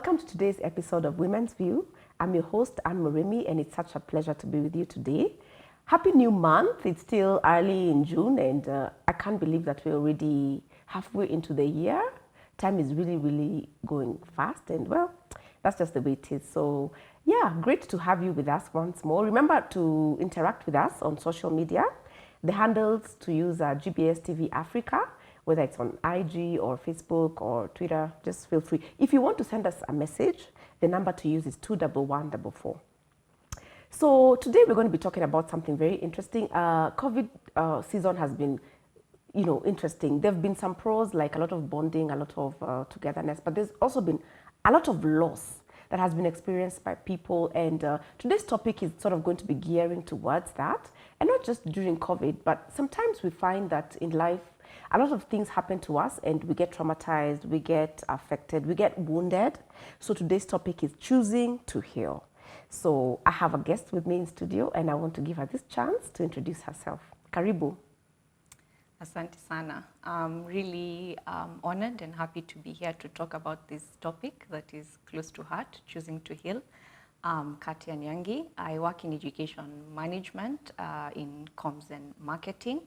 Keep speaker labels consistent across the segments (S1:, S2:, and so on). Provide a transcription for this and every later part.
S1: Welcome to today's episode of Women's View. I'm your host, Anne Moremi, and it's such a pleasure to be with you today. Happy new month. It's still early in June, and I can't believe that we're already halfway into the year. Time is really, really going fast, and well, that's just the way it is. So yeah, great to have you with us once more. Remember to interact with us on social media. The handles to use are GBS TV Africa, whether it's on IG or Facebook or Twitter, just feel free. If you want to send us a message, the number to use is 21144. So today we're going to be talking about something very interesting. COVID season has been, interesting. There have been some pros, like a lot of bonding, a lot of togetherness, but there's also been a lot of loss that has been experienced by people. And today's topic is sort of going to be gearing towards that. And not just during COVID, but sometimes we find that in life, a lot of things happen to us and we get traumatized, we get affected, we get wounded. So today's topic is choosing to heal. So I have a guest with me in studio and I want to give her this chance to introduce herself. Karibu.
S2: Asante sana. I'm really honored and happy to be here to talk about this topic that is close to heart, choosing to heal. Katia Nyangi. I work in education management in comms and marketing.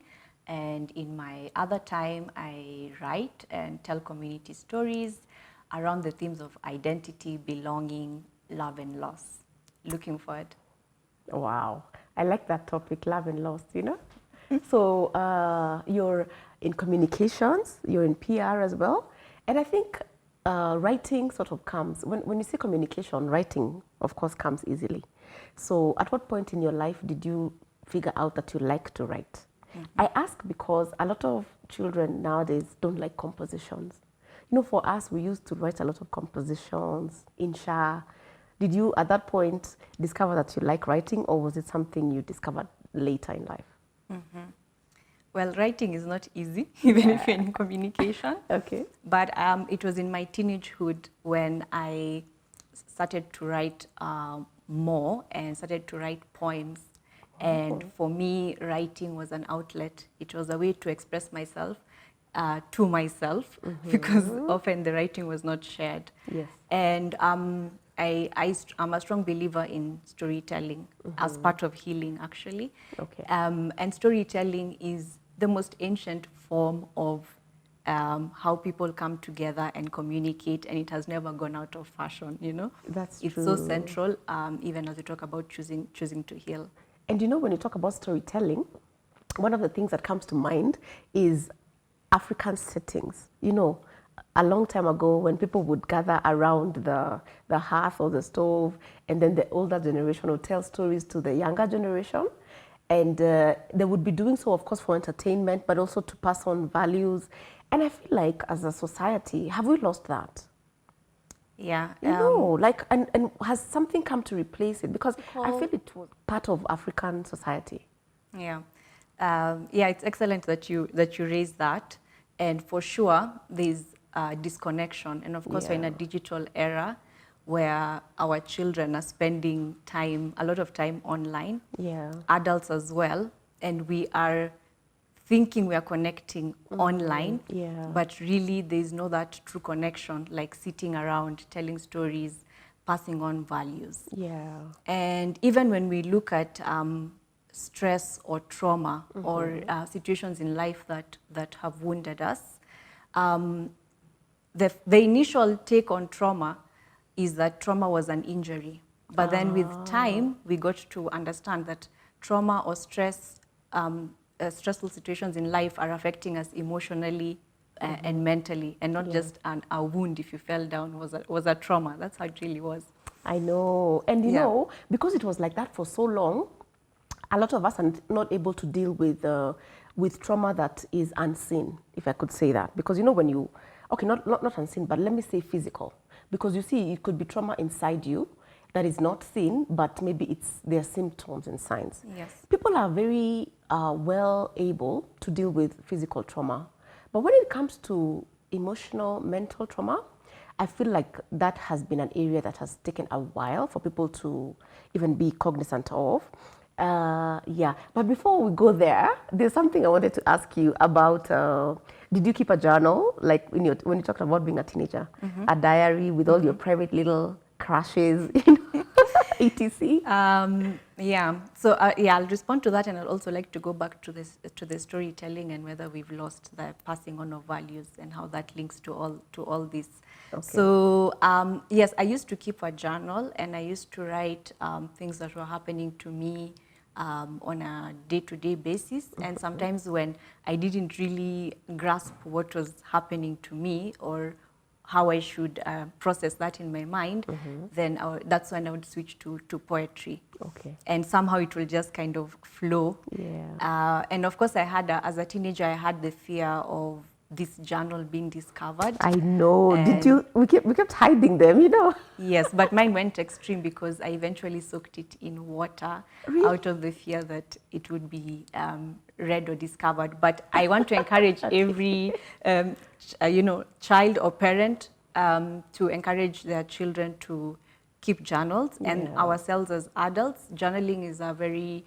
S2: And in my other time, I write and tell community stories around the themes of identity, belonging, love and loss. Looking forward.
S1: Wow. I like that topic, love and loss, So you're in communications, you're in PR as well. And I think writing sort of comes, when you say communication, writing, of course, comes easily. So at what point in your life did you figure out that you like to write? Mm-hmm. I ask because a lot of children nowadays don't like compositions. For us, we used to write a lot of compositions, insha. Did you, at that point, discover that you like writing, or was it something you discovered later in life?
S2: Mm-hmm. Well, writing is not easy, even if you're in communication.
S1: Okay.
S2: But it was in my teenagehood when I started to write more and started to write poems. Oh. And for me, writing was an outlet. It was a way to express myself to myself, mm-hmm. because often the writing was not shared.
S1: Yes.
S2: And I'm a strong believer in storytelling, mm-hmm. as part of healing, actually.
S1: Okay.
S2: And storytelling is the most ancient form of how people come together and communicate, and it has never gone out of fashion,
S1: That's
S2: it's
S1: true.
S2: so central, even as we talk about choosing to heal.
S1: And when you talk about storytelling, one of the things that comes to mind is African settings. A long time ago when people would gather around the hearth or the stove, and then the older generation would tell stories to the younger generation. And they would be doing so, of course, for entertainment, but also to pass on values. And I feel like as a society, have we lost that?
S2: Yeah.
S1: And has something come to replace it? Because I feel it was part of African society.
S2: Yeah. It's excellent that you raised that. And for sure, there's disconnection. And of course, we're in a digital era where our children are spending a lot of time online, adults as well, and we are thinking we are connecting online, but really there's no that true connection, like sitting around, telling stories, passing on values.
S1: Yeah. And
S2: even when we look at stress or trauma, mm-hmm. or situations in life that have wounded us, the initial take on trauma is that trauma was an injury. But then with time, we got to understand that trauma or stress, stressful situations in life are affecting us emotionally, mm-hmm. and mentally, and not just a wound. If you fell down was a trauma. That's how it really was.
S1: I know. And you know, because it was like that for so long, a lot of us are not able to deal with trauma that is unseen, if I could say that. Because when you, not unseen, but let me say physical. Because you see, it could be trauma inside you that is not seen, but maybe there are symptoms and signs.
S2: Yes.
S1: People are very well able to deal with physical trauma. But when it comes to emotional, mental trauma, I feel like that has been an area that has taken a while for people to even be cognizant of. Yeah, but before we go there, there's something I wanted to ask you about. Did you keep a journal, like when you talked about being a teenager, a diary with all your private little crashes, etc.?
S2: Yeah. So yeah, I'll respond to that, and I'd also like to go back to the storytelling and whether we've lost the passing on of values and how that links to all this.
S1: Okay.
S2: So yes, I used to keep a journal, and I used to write things that were happening to me on a day-to-day basis. And sometimes when I didn't really grasp what was happening to me or how I should process that in my mind, then that's when I would switch to poetry.
S1: Okay.
S2: And somehow it will just kind of flow.
S1: Yeah.
S2: And of course, as a teenager, I had the fear of this journal being discovered.
S1: I know. Did you? We kept hiding them.
S2: Yes, but mine went extreme because I eventually soaked it in water out of the fear that it would be read or discovered. But I want to encourage every, child or parent to encourage their children to keep journals, and ourselves as adults. Journaling is a very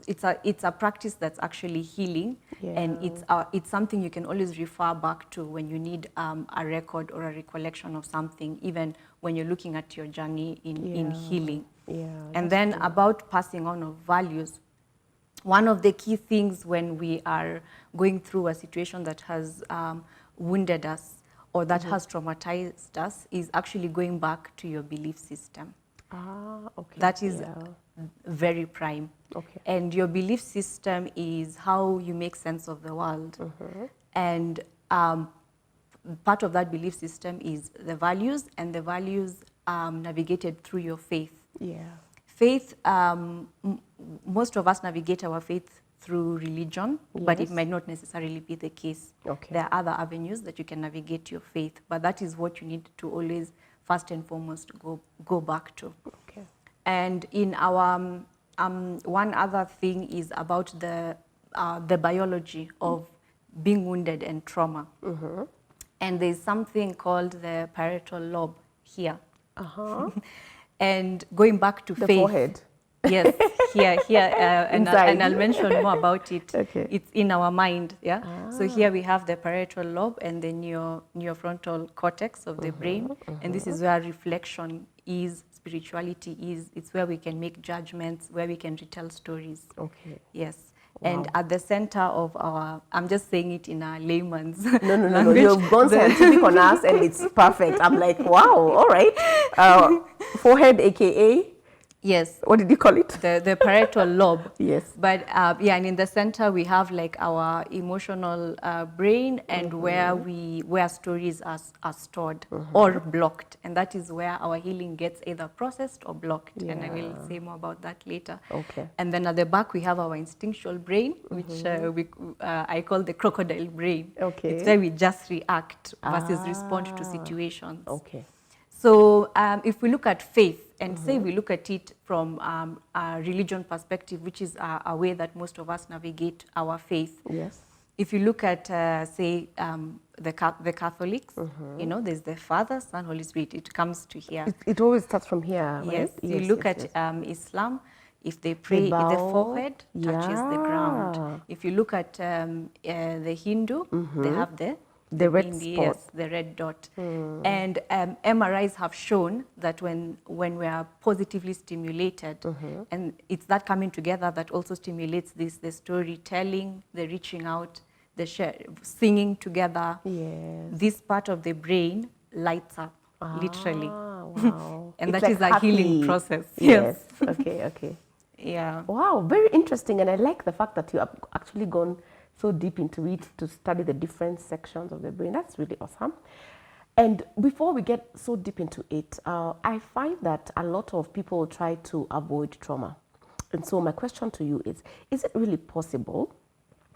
S2: it's a practice that's actually healing, and it's something you can always refer back to when you need a record or a recollection of something, even when you're looking at your journey in healing. And then about passing on of values, one of the key things when we are going through a situation that has wounded us or that has traumatized us is actually going back to your belief system.
S1: Okay.
S2: That is very prime.
S1: Okay.
S2: And your belief system is how you make sense of the world. And part of that belief system is the values, and the values navigated through your faith.
S1: Yeah.
S2: Faith, most of us navigate our faith through religion, but it might not necessarily be the case.
S1: Okay.
S2: There are other avenues that you can navigate your faith, but that is what you need to always, first and foremost, go back to.
S1: Okay.
S2: And in our one other thing is about the biology of being wounded and trauma. And there's something called the parietal lobe here. And going back to
S1: the
S2: faith.
S1: Forehead.
S2: Yes, here, and I'll mention more about it.
S1: Okay.
S2: It's in our mind, yeah. So here we have the parietal lobe and the neofrontal cortex of the brain, and this is where reflection is, spirituality is. It's where we can make judgments, where we can retell stories.
S1: Okay.
S2: Yes.
S1: Wow.
S2: And at the center of our, I'm just saying it in a layman's
S1: No. You've gone scientific on us, and it's perfect. I'm like, wow. All right. Forehead, aka.
S2: Yes.
S1: What did you call it?
S2: The parietal lobe.
S1: Yes.
S2: But and in the center we have like our emotional brain, and where stories are stored or blocked, and that is where our healing gets either processed or blocked. And I will say more about that later.
S1: Okay.
S2: And then at the back we have our instinctual brain, which I call the crocodile brain.
S1: Okay.
S2: It's where we just react versus respond to situations.
S1: Okay.
S2: So if we look at faith, and say we look at it from a religion perspective, which is a way that most of us navigate our faith.
S1: Yes.
S2: If you look at, say, the Catholics, there's the Father, Son, Holy Spirit. It comes to here.
S1: It always starts from here,
S2: Yes.
S1: right?
S2: You look at Islam. If they pray, the forehead touches the ground. If you look at the Hindu, they have the
S1: red spot.
S2: Yes, the red dot. And MRIs have shown that when we are positively stimulated, and it's that coming together that also stimulates the storytelling, the reaching out, the singing together.
S1: Yes.
S2: This part of the brain lights up, literally.
S1: Wow.
S2: And
S1: It's
S2: that
S1: like
S2: is a
S1: happy.
S2: healing process.
S1: Yes. Okay.
S2: Yeah.
S1: Wow, very interesting. And I like the fact that you have actually gone so deep into it to study the different sections of the brain. That's really awesome. And before we get so deep into it, I find that a lot of people try to avoid trauma. And so my question to you is it really possible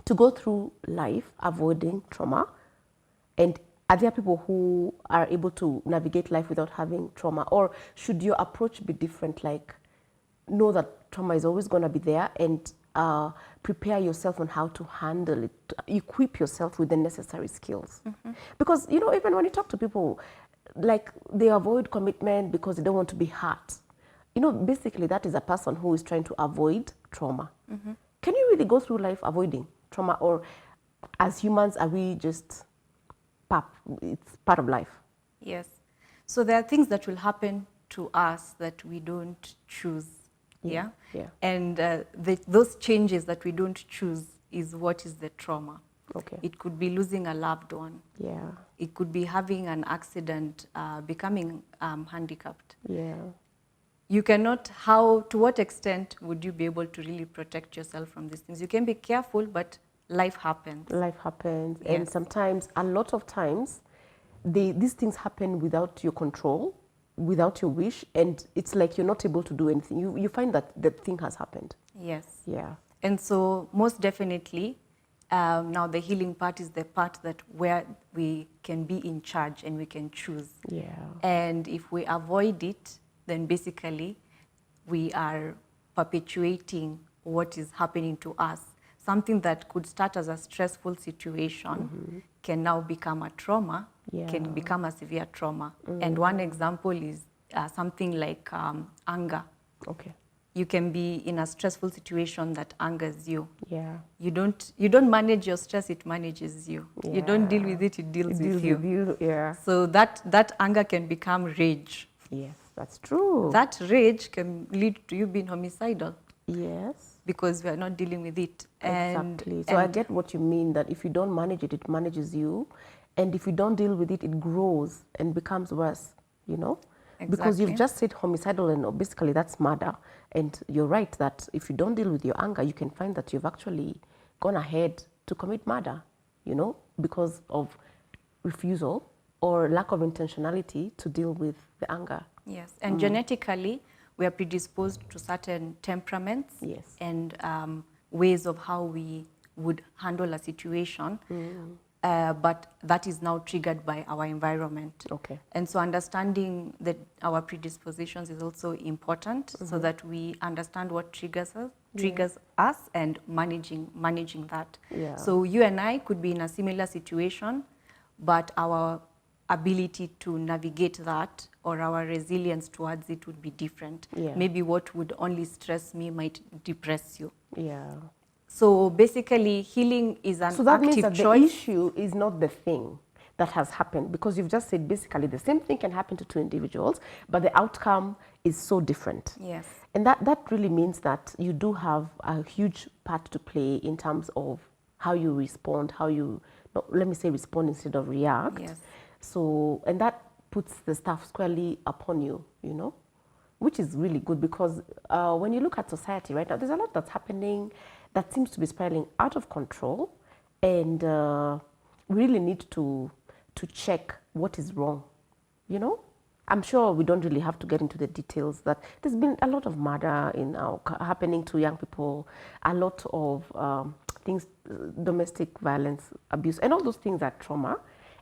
S1: to go through life avoiding trauma? And are there people who are able to navigate life without having trauma? Or should your approach be different, like know that trauma is always going to be there, and prepare yourself on how to handle it, equip yourself with the necessary skills? Because, even when you talk to people, like they avoid commitment because they don't want to be hurt. Basically that is a person who is trying to avoid trauma. Can you really go through life avoiding trauma, or as humans are we just it's part of life?
S2: Yes. So there are things that will happen to us that we don't choose. Yeah.
S1: Yeah.
S2: And those changes that we don't choose is what is the trauma.
S1: Okay.
S2: It could be losing a loved one.
S1: Yeah.
S2: It could be having an accident, becoming handicapped.
S1: Yeah.
S2: You cannot, to what extent would you be able to really protect yourself from these things? You can be careful, but life happens.
S1: Life happens.
S2: Yes.
S1: And sometimes, a lot of times, these things happen without your control, without your wish, and it's like you're not able to do anything. You find that the thing has happened.
S2: Yes.
S1: Yeah.
S2: And so most definitely, now the healing part is the part that where we can be in charge and we can choose.
S1: Yeah.
S2: And if we avoid it, then basically we are perpetuating what is happening to us. Something that could start as a stressful situation can now become a trauma, can become a severe trauma. And one example is something like anger.
S1: Okay.
S2: You can be in a stressful situation that angers you.
S1: Yeah.
S2: You don't manage your stress, it manages you. You don't deal with it, it deals with you.
S1: With you. Yeah.
S2: So that anger can become rage.
S1: Yes, that's true.
S2: That rage can lead to you being homicidal.
S1: Yes.
S2: Because we are not dealing with it.
S1: Exactly. So I get what you mean, that if you don't manage it, it manages you. And if you don't deal with it, it grows and becomes worse, you know? Because you've just said homicidal, and basically that's murder. And you're right that if you don't deal with your anger, you can find that you've actually gone ahead to commit murder, you know, because of refusal or lack of intentionality to deal with the anger.
S2: Yes, and genetically, we are predisposed to certain temperaments and ways of how we would handle a situation. But that is now triggered by our environment.
S1: Okay.
S2: And so understanding that our predispositions is also important so that we understand what triggers us and managing that.
S1: Yeah.
S2: So you and I could be in a similar situation, but our ability to navigate that or our resilience towards it would be different.
S1: Yeah.
S2: Maybe what would only stress me might depress you.
S1: Yeah.
S2: So basically, healing is an active choice.
S1: So that means that the issue is not the thing that has happened, because you've just said basically the same thing can happen to two individuals, but the outcome is so different.
S2: Yes.
S1: And that really means that you do have a huge part to play in terms of how you respond, let me say respond instead of react.
S2: Yes.
S1: So, and that puts the stuff squarely upon you, you know, which is really good, because when you look at society right now, there's a lot that's happening that seems to be spiraling out of control, and we really need to check what is wrong, you know. I'm sure we don't really have to get into the details, that there's been a lot of murder happening to young people, a lot of things, domestic violence, abuse, and all those things are trauma.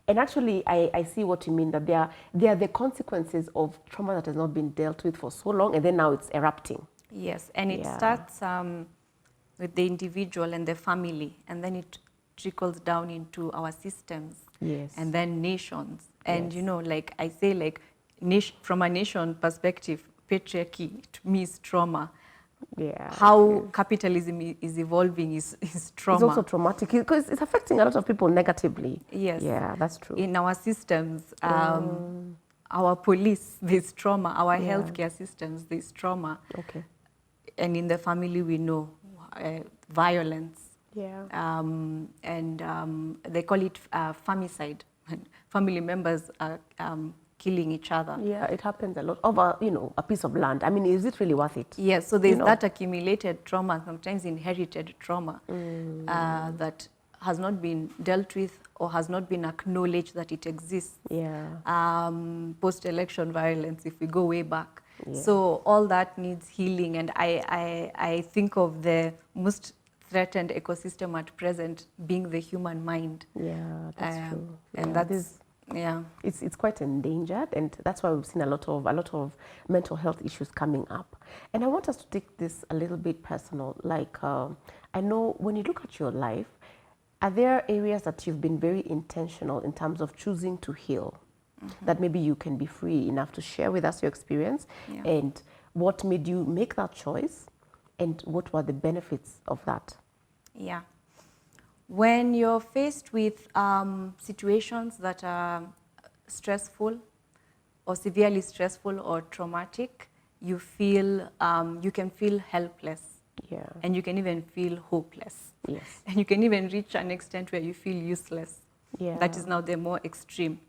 S1: And actually, I see what you mean, that they are the consequences of trauma that has not been dealt with for so long, and then now it's erupting.
S2: Yes, and it starts with the individual and the family, and then it trickles down into our systems, and then nations. And you know, like I say, like from a nation perspective, patriarchy to me is trauma.
S1: Yeah.
S2: How capitalism is evolving is trauma.
S1: It's also traumatic because it's affecting a lot of people negatively.
S2: Yes.
S1: Yeah, that's true.
S2: In our systems, our police, there's trauma. Our healthcare systems, there's trauma.
S1: Okay.
S2: And in the family, we know violence.
S1: Yeah.
S2: And they call it famicide. Family members are killing each other.
S1: Yeah, it happens a lot over, a piece of land. I mean, is it really worth it?
S2: Yes, so there's that accumulated trauma, sometimes inherited trauma, that has not been dealt with or has not been acknowledged that it exists.
S1: Yeah.
S2: Post-election violence, if we go way back. Yeah. So all that needs healing, and I think of the most threatened ecosystem at present being the human mind.
S1: Yeah, that's true.
S2: And that is... Yeah,
S1: it's quite endangered, and that's why we've seen a lot of mental health issues coming up. And I want us to take this a little bit personal. Like, I know when you look at your life, are there areas that you've been very intentional in terms of choosing to heal? That maybe you can be free enough to share with us your experience, and what made you make that choice, and what were the benefits of that?
S2: Yeah. When you're faced with situations that are stressful or severely stressful or traumatic, you can feel helpless.
S1: Yeah.
S2: And you can even feel hopeless.
S1: Yes.
S2: And you can even reach an extent where you feel useless.
S1: Yeah.
S2: That is now the more extreme.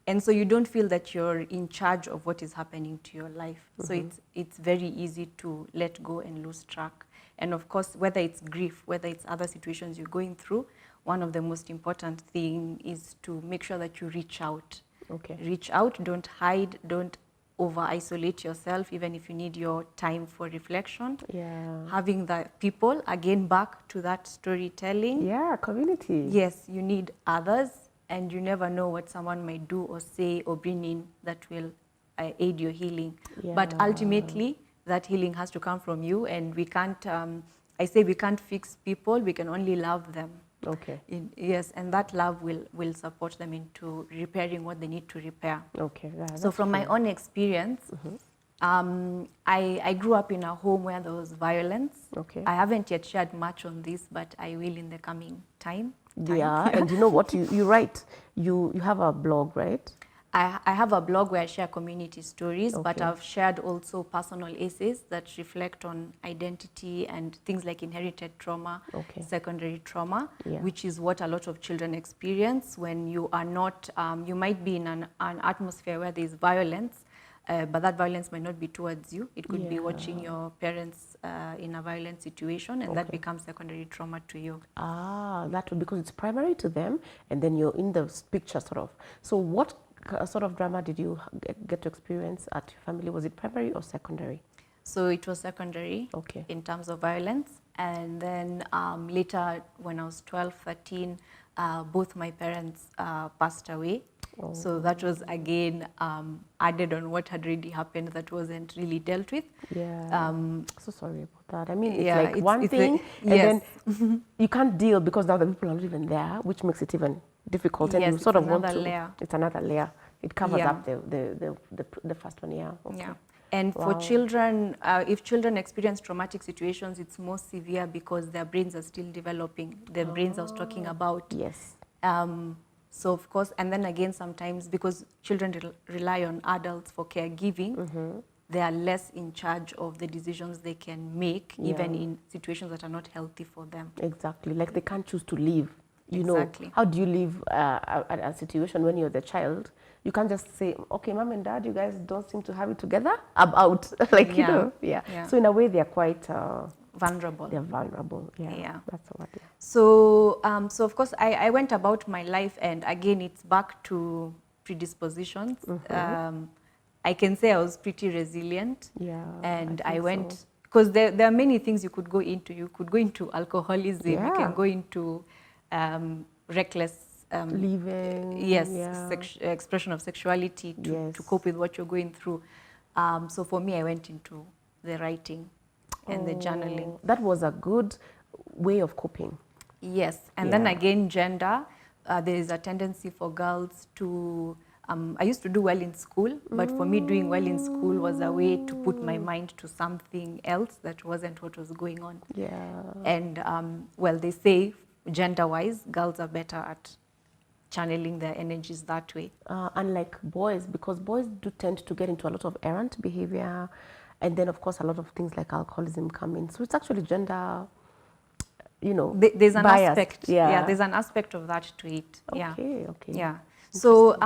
S2: And so you don't feel that you're in charge of what is happening to your life. So it's very easy to let go and lose track. And of course, whether it's grief, whether it's other situations you're going through, one of the most important thing is to make sure that you reach out.
S1: Okay.
S2: Reach out, don't hide, don't over-isolate yourself, even if you need your time for reflection.
S1: Yeah.
S2: Having the people, again, back to that storytelling.
S1: Yeah, community.
S2: Yes, you need others, and you never know what someone might do or say or bring in that will aid your healing.
S1: Yeah.
S2: But ultimately, that healing has to come from you, and we can't, I say we can't fix people, we can only love them.
S1: Okay.
S2: Yes, and that love will support them into repairing what they need to repair.
S1: Okay. Yeah,
S2: So from my own experience, I grew up in a home where there was violence.
S1: Okay.
S2: I haven't yet shared much on this, but I will in the coming time.
S1: Yeah, and you know what? You write, you have a blog, right?
S2: I have a blog where I share community stories, but
S1: Okay.
S2: I've shared also personal essays that reflect on identity and things like inherited trauma,
S1: Okay.
S2: secondary trauma,
S1: Yeah.
S2: which is what a lot of children experience when you are not, you might be in an atmosphere where there's violence, but that violence might not be towards you. It could be watching your parents in a violent situation, and that becomes secondary trauma to you.
S1: Ah, that would, because it's primary to them, and then you're in the picture, sort of. So what sort of drama did you get to experience at your family? Was it primary or secondary?
S2: So it was secondary
S1: Okay.
S2: in terms of violence. And then later, when I was 12, 13, both my parents passed away.
S1: Oh.
S2: So that was, again, added on what had already happened that wasn't really dealt with.
S1: Yeah. So sorry about that. I mean, it's
S2: Yeah,
S1: like one thing, and
S2: yes.
S1: then you can't deal because the other people are not even there, which makes it even difficult. And
S2: Yes,
S1: you sort
S2: it's
S1: of want
S2: another
S1: to.
S2: layer.
S1: It's another layer. It covers
S2: Yeah.
S1: up the first one. Yeah. Okay.
S2: Yeah. And for
S1: Wow.
S2: children, if children experience traumatic situations, it's more severe because their brains are still developing. The brains I was talking about.
S1: Yes.
S2: So of course, and then again, sometimes because children rely on adults for caregiving, they are less in charge of the decisions they can make, even in situations that are not healthy for them.
S1: Exactly. Like they can't choose to leave. You
S2: Exactly.
S1: know, how do you leave a situation when you're the child? You can't just say, okay, mom and dad, you guys don't seem to have it together. I'm out. Like, you know,
S2: Yeah.
S1: So in a way, they're quite
S2: Vulnerable.
S1: they're vulnerable. Yeah.
S2: Yeah.
S1: That's what. Yeah.
S2: So, so of course, I went about my life, and again, it's back to predispositions. I can say I was pretty resilient.
S1: Yeah,
S2: And
S1: I
S2: I
S1: think
S2: went,
S1: so.
S2: because there are many things you could go into. You could go into alcoholism, you
S1: Yeah.
S2: can go into reckless
S1: Leaving.
S2: yes,
S1: Yeah.
S2: expression of sexuality to cope with what you're going through. So for me, I went into the writing and the journaling.
S1: That was a good way of coping.
S2: Yes, and then again, gender. There is a tendency for girls to. I used to do well in school, but for me, doing well in school was a way to put my mind to something else that wasn't what was going on.
S1: Yeah.
S2: And well, they say gender-wise, girls are better at channeling their energies that way.
S1: Unlike boys, because boys do tend to get into a lot of errant behavior, and then of course a lot of things like alcoholism come in. So it's actually gender, you know,
S2: There's an
S1: biased.
S2: aspect.
S1: Yeah.
S2: There's an aspect of that to it.
S1: Okay.
S2: Yeah. So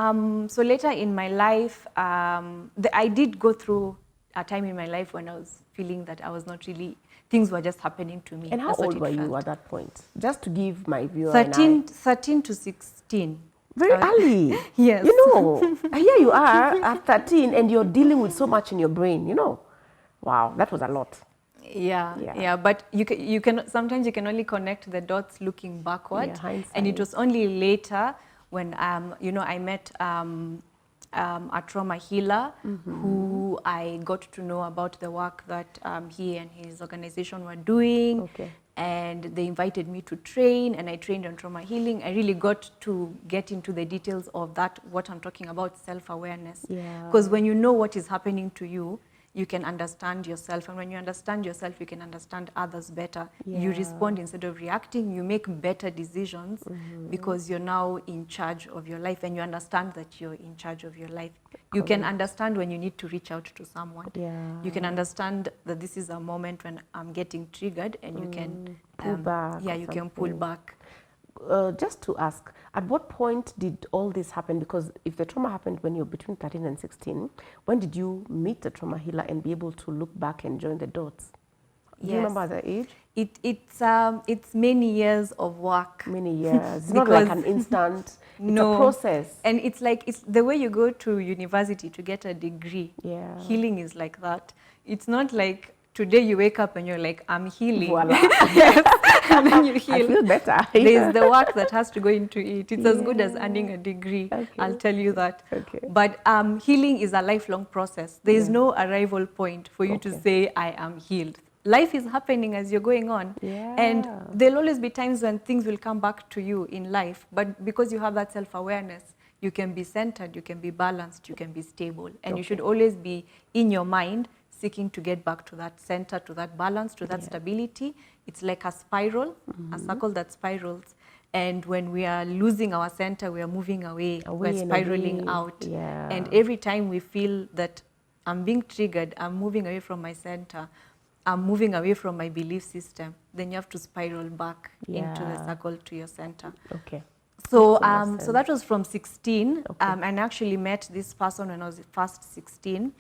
S2: so later in my life, I did go through a time in my life when I was feeling that I was not really, things were just happening to me.
S1: And how
S2: That's what
S1: old
S2: it
S1: were you
S2: felt.
S1: at that point? Just to give my viewer
S2: 13 to 16.
S1: Very early.
S2: Yes.
S1: You know, here you are at 13 and you're dealing with so much in your brain, you know. Wow, that was a lot.
S2: Yeah. But you can sometimes you can only connect the dots looking backward.
S1: Yeah, hindsight.
S2: And it was only later when I met a trauma healer who I got to know about the work that he and his organization were doing.
S1: Okay.
S2: And they invited me to train, and I trained on trauma healing. I really got to get into the details of that, what I'm talking about, self-awareness.
S1: Yeah.
S2: Because when you know what is happening to you, you can understand yourself. And when you understand yourself, you can understand others better.
S1: Yeah.
S2: You respond instead of reacting. You make better decisions because you're now in charge of your life, and you understand that you're in charge of your life. You can understand when you need to reach out to someone.
S1: Yeah.
S2: You can understand that this is a moment when I'm getting triggered, and you can
S1: pull back.
S2: Yeah, you can pull back.
S1: Just to ask, at what point did all this happen? Because if the trauma happened when you're between 13 and 16, when did you meet the trauma healer and be able to look back and join the dots? Do you remember at that age?
S2: It's many years of work.
S1: Many years. It's not like an instant. It's a process.
S2: And it's like, it's the way you go to university to get a degree.
S1: Yeah.
S2: Healing is like that. It's not like today you wake up and you're like, I'm healing.
S1: Voila.
S2: Yes. And then you heal.
S1: I feel better.
S2: There's the work that has to go into it. It's as good as earning a degree.
S1: Okay.
S2: I'll tell you that.
S1: Okay.
S2: But healing is a lifelong process. There is no arrival point for you to say, I am healed. Life is happening as you're going on.
S1: Yeah.
S2: And there'll always be times when things will come back to you in life. But because you have that self-awareness, you can be centered, you can be balanced, you can be stable. And you should always be in your mind seeking to get back to that center, to that balance, to that stability. It's like a spiral, a circle that spirals. And when we are losing our center, we are moving away we're spiraling out.
S1: Yeah.
S2: And every time we feel that I'm being triggered, I'm moving away from my center, I'm moving away from my belief system, then you have to spiral back into the circle to your center.
S1: Okay.
S2: So, so that was from 16, and I actually met this person when I was first 16,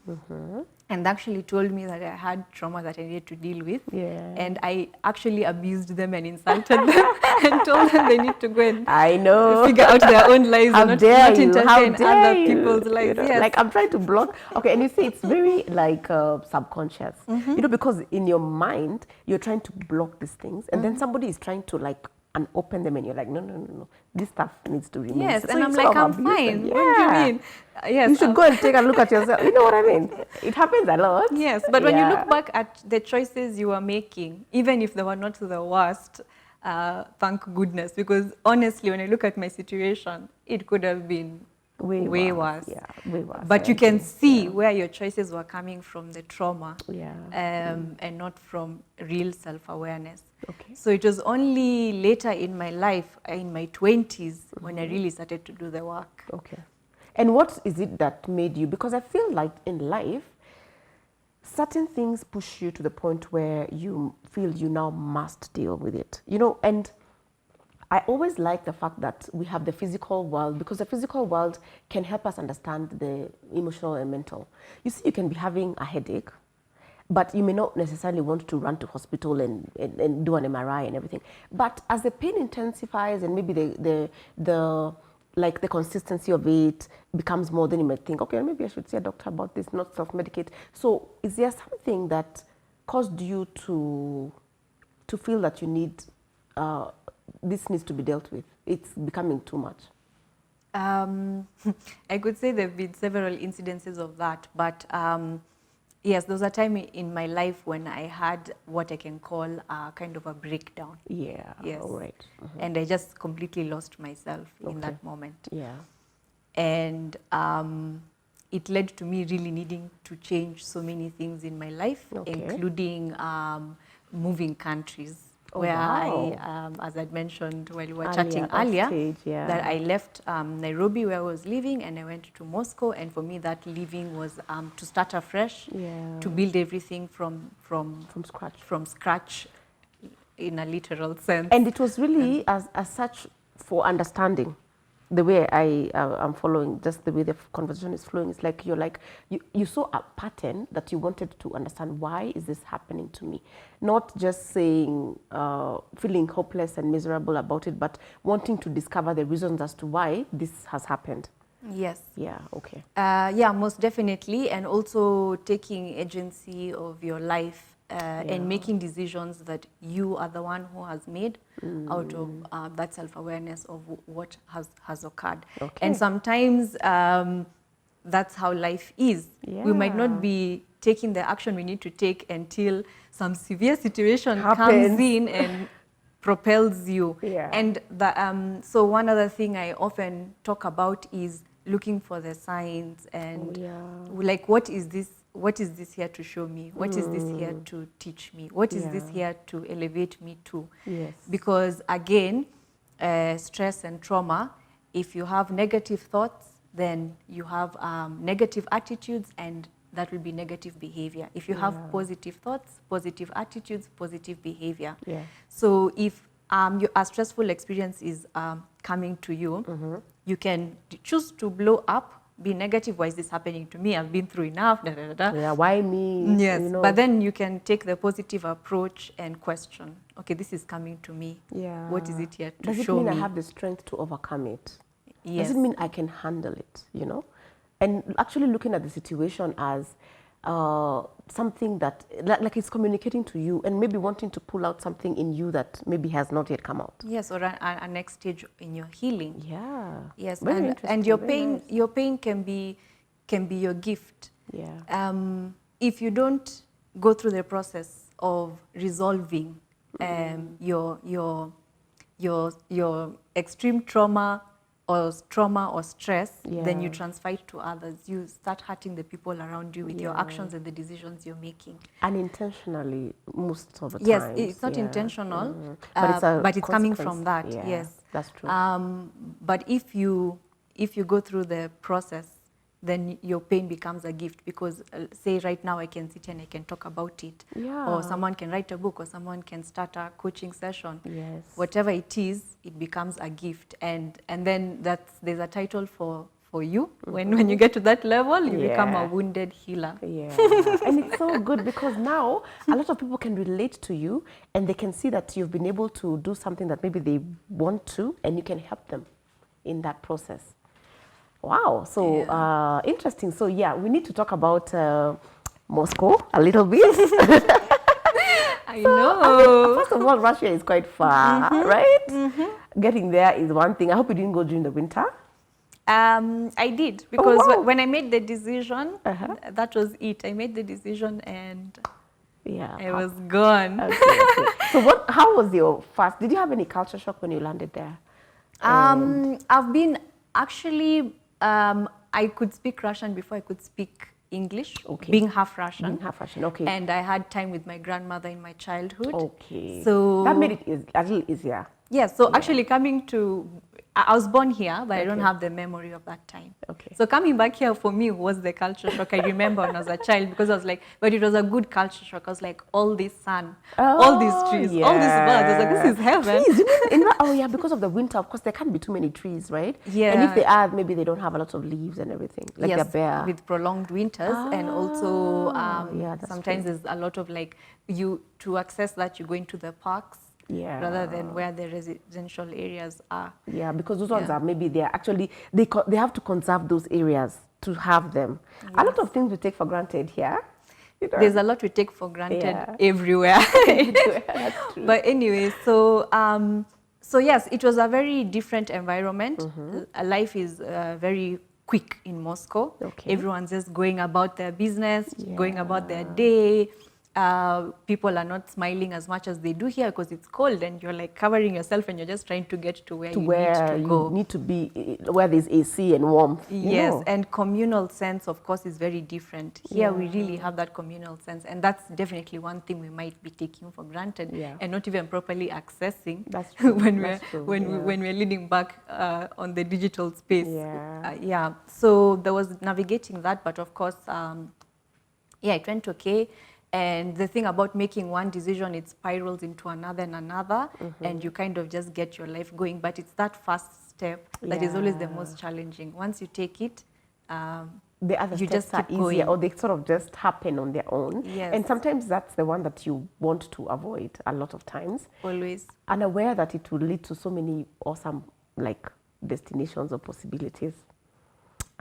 S2: and actually told me that I had trauma that I needed to deal with, and I actually abused them and insulted them and told them they need to go and figure out their own lives and not entertain other people's lives.
S1: You know, like I'm trying to block. Okay, and you see, it's very like subconscious, you know, because in your mind you're trying to block these things, and then somebody is trying to like and open them, and you're like, no, this stuff needs to remain.
S2: Yes,
S1: so
S2: and I'm like, I'm fine.
S1: Yeah.
S2: What do you mean? Yes,
S1: you should go and take a look at yourself. You know what I mean? It happens a lot.
S2: Yes, but when you look back at the choices you were making, even if they were not the worst, thank goodness, because honestly, when I look at my situation, it could have been way worse.
S1: Yeah, way worse.
S2: But you can see where your choices were coming from the trauma, and not from real self-awareness.
S1: Okay.
S2: So it was only later in my life, in my 20s, when I really started to do the work.
S1: Okay. And what is it that made you, because I feel like in life, certain things push you to the point where you feel you now must deal with it, you know, and I always like the fact that we have the physical world, because the physical world can help us understand the emotional and mental. You see, you can be having a headache, but you may not necessarily want to run to hospital and do an MRI and everything. But as the pain intensifies and maybe the consistency of it becomes more, then you might think, okay, maybe I should see a doctor about this, not self-medicate. So is there something that caused you to feel that you need, this needs to be dealt with? It's becoming too much.
S2: I could say there have been several incidences of that, but yes, there was a time in my life when I had what I can call kind of a breakdown.
S1: Yeah,
S2: yes.
S1: All right.
S2: And I just completely lost myself in that moment.
S1: Yeah.
S2: And it led to me really needing to change so many things in my life, including moving countries. I, as I'd mentioned while we were chatting earlier, that I left Nairobi where I was living, and I went to Moscow. And for me, that living was to start afresh, to build everything from scratch, in a literal sense.
S1: And it was really as such for understanding. The way I'm following, just the way the conversation is flowing, it's like you saw a pattern that you wanted to understand. Why is this happening to me? Not just saying, feeling hopeless and miserable about it, but wanting to discover the reasons as to why this has happened.
S2: Yes.
S1: Yeah, okay.
S2: Yeah, most definitely. And also taking agency of your life. And making decisions that you are the one who has made out of that self-awareness of what has occurred. Okay. And sometimes that's how life is. Yeah. We might not be taking the action we need to take until some severe situation comes in and propels you. Yeah. And so one other thing I often talk about is looking for the signs and like, what is this what is this here to show me? What is this here to teach me? What is this here to elevate me to?
S1: Yes.
S2: Because again, stress and trauma, if you have negative thoughts, then you have negative attitudes, and that will be negative behavior. If you have positive thoughts, positive attitudes, positive behavior.
S1: Yeah.
S2: So if a stressful experience is coming to you, you can choose to blow up, be negative. Why is this happening to me? I've been through enough. Da, da, da, da.
S1: Yeah, why me?
S2: Yes,
S1: You know.
S2: but then you can take the positive approach and question, okay, this is coming to me.
S1: Yeah.
S2: What is it here to
S1: Does it
S2: show
S1: mean
S2: me?
S1: I have the strength to overcome it?
S2: Yes.
S1: Does it mean I can handle it, you know? And actually looking at the situation as something that, like it's communicating to you and maybe wanting to pull out something in you that maybe has not yet come out.
S2: Yes, or a next stage in your healing.
S1: Yeah.
S2: Yes,
S1: Very
S2: and
S1: interesting,
S2: your
S1: very
S2: pain,
S1: nice.
S2: your pain can be your gift.
S1: Yeah.
S2: If you don't go through the process of resolving your extreme trauma or stress, then you transfer it to others. You start hurting the people around you with your actions and the decisions you're making.
S1: Unintentionally, most of the
S2: Yes,
S1: time.
S2: it's not intentional,
S1: But
S2: it's coming from that.
S1: Yeah,
S2: Yes,
S1: that's true.
S2: But if you go through the process, then your pain becomes a gift, because say right now I can sit and I can talk about it, or someone can write a book, or someone can start a coaching session.
S1: Yes.
S2: Whatever it is, it becomes a gift, and then there's a title for you. When you get to that level, you become a wounded healer.
S1: Yeah, and it's so good because now a lot of people can relate to you, and they can see that you've been able to do something that maybe they want to, and you can help them in that process. Wow, so interesting. So yeah, we need to talk about Moscow a little bit.
S2: I know.
S1: First of all, Russia is quite far, right? Getting there is one thing. I hope you didn't go during the winter.
S2: I did, because when I made the decision, that was it. I made the decision and I was gone.
S1: Okay. So how was your first, did you have any culture shock when you landed there?
S2: I've been actually, I could speak Russian before I could speak English, being half Russian.
S1: Being half Russian, okay.
S2: And I had time with my grandmother in my childhood.
S1: Okay.
S2: So
S1: that made it a little easier.
S2: Yeah, so actually coming to, I was born here, but I don't have the memory of that time.
S1: Okay.
S2: So coming back here for me was the culture shock. I remember when I was a child, because I was like, but it was a good culture shock. I was like, all this sun, all these trees, all these birds. I was like, this is heaven.
S1: Trees, oh yeah, because of the winter, of course, there can't be too many trees, right?
S2: Yeah.
S1: And if they are, maybe they don't have a lot of leaves and everything, like they're bare.
S2: With prolonged winters, and also sometimes
S1: true.
S2: there's a lot of to access that, you go into the parks.
S1: Yeah.
S2: Rather than where the residential areas are.
S1: Yeah, because those ones are maybe they're actually, they have to conserve those areas to have them. Yes. A lot of things we take for granted here. You know?
S2: There's a lot we take for granted everywhere.
S1: That's true.
S2: But anyway, so yes, it was a very different environment. Life is very quick in Moscow.
S1: Okay.
S2: Everyone's just going about their business, going about their day. People are not smiling as much as they do here because it's cold, and you're like covering yourself, and you're just trying to get to where you need to go.
S1: You need to be where there's AC and warmth.
S2: Yes, and communal sense, of course, is very different. Here we really have that communal sense, and that's definitely one thing we might be taking for granted and not even properly accessing.
S1: That's true.
S2: when we're leaning back on the digital space. So there was navigating that, but of course, it went okay. And the thing about making one decision, it spirals into another and another, and you kind of just get your life going. But it's that first step that is always the most challenging. Once you take it,
S1: the other steps are easier, or they sort of just happen on their own.
S2: Yes.
S1: And sometimes that's the one that you want to avoid a lot of times.
S2: Always.
S1: Unaware that it will lead to so many awesome destinations or possibilities.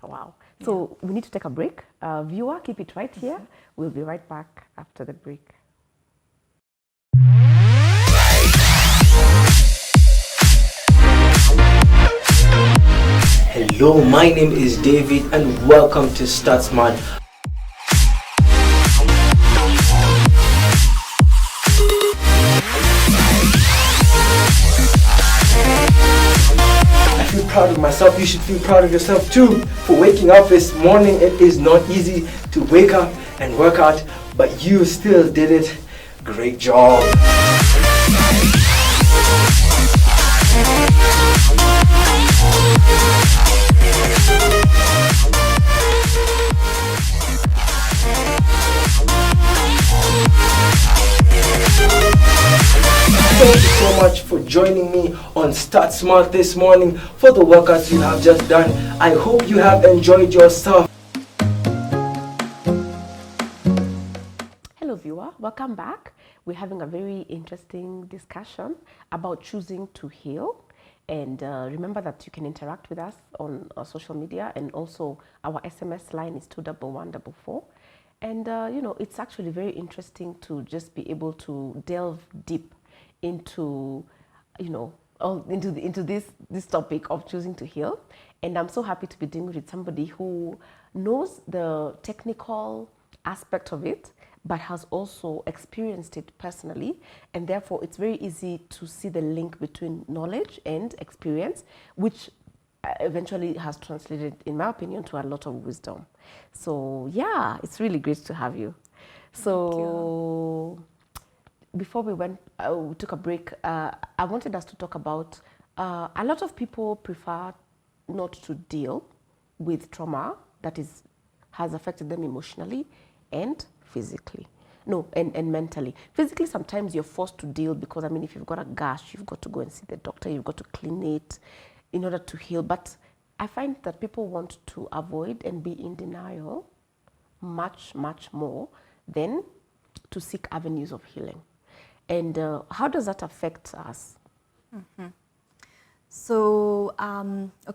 S1: Wow. So we need to take a break. Viewer, keep it right here. We'll be right back after the break.
S3: Hello, my name is David and welcome to Start Smart. proud of myself. You should feel proud of yourself too for waking up this morning. It is not easy to wake up and work out, but you still did it. Great job. Thank you so much for joining me on Start Smart this morning for the workouts you have just done. I hope you have enjoyed yourself.
S1: Hello viewer, welcome back. We're having a very interesting discussion about choosing to heal. And remember that you can interact with us on our social media, and also our SMS line is 21144. And it's actually very interesting to just be able to delve deep into into this topic of choosing to heal. And I'm so happy to be doing it with somebody who knows the technical aspect of it, but has also experienced it personally, and therefore it's very easy to see the link between knowledge and experience, which eventually has translated, in my opinion, to a lot of wisdom. So yeah, it's really great to have you. So before we took a break, I wanted us to talk about a lot of people prefer not to deal with trauma that has affected them emotionally and physically. No, and mentally. Physically, sometimes you're forced to deal because, if you've got a gash, you've got to go and see the doctor, you've got to clean it in order to heal. But I find that people want to avoid and be in denial much, much more than to seek avenues of healing. And how does that affect us?
S2: Mm-hmm. So,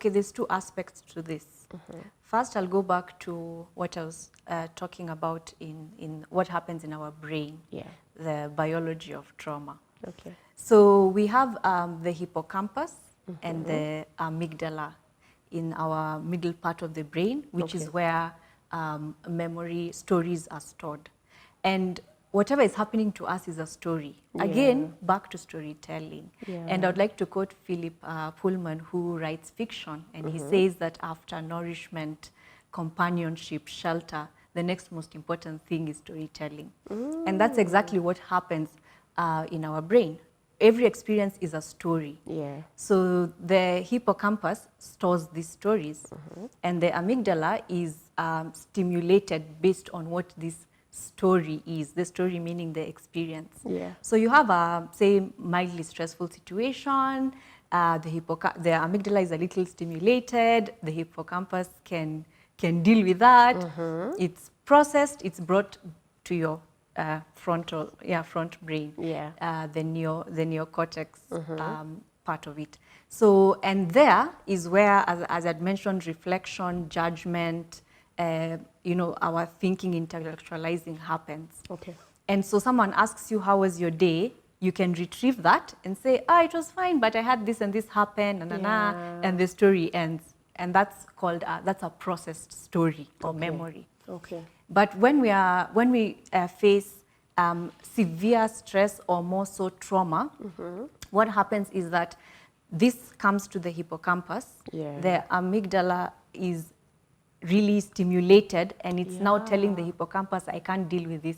S2: there's two aspects to this. Mm-hmm. First, I'll go back to what I was talking about in what happens in our brain, the biology of trauma.
S1: Okay.
S2: So we have the hippocampus and the amygdala in our middle part of the brain, which is where memory stories are stored. And whatever is happening to us is a story. Again, back to storytelling. And I would like to quote Philip Pullman, who writes fiction, and he says that after nourishment, companionship, shelter, the next most important thing is storytelling. And that's exactly what happens in our brain. Every experience is a story. So the hippocampus stores these stories, and the amygdala is stimulated based on what this story is, the story meaning the experience. So you have a, say, mildly stressful situation, the amygdala is a little stimulated, the hippocampus can deal with that. It's processed, it's brought to your front brain, the neocortex part of it. So, and there is where, as I'd mentioned, reflection, judgment, our thinking, intellectualizing happens. And so someone asks you, how was your day? You can retrieve that and say, it was fine, but I had this and this happen, and the story ends. And that's called, that's a processed story or memory. But when we face severe stress or more so trauma, what happens is that this comes to the hippocampus. The amygdala is really stimulated, and it's now telling the hippocampus, I can't deal with this.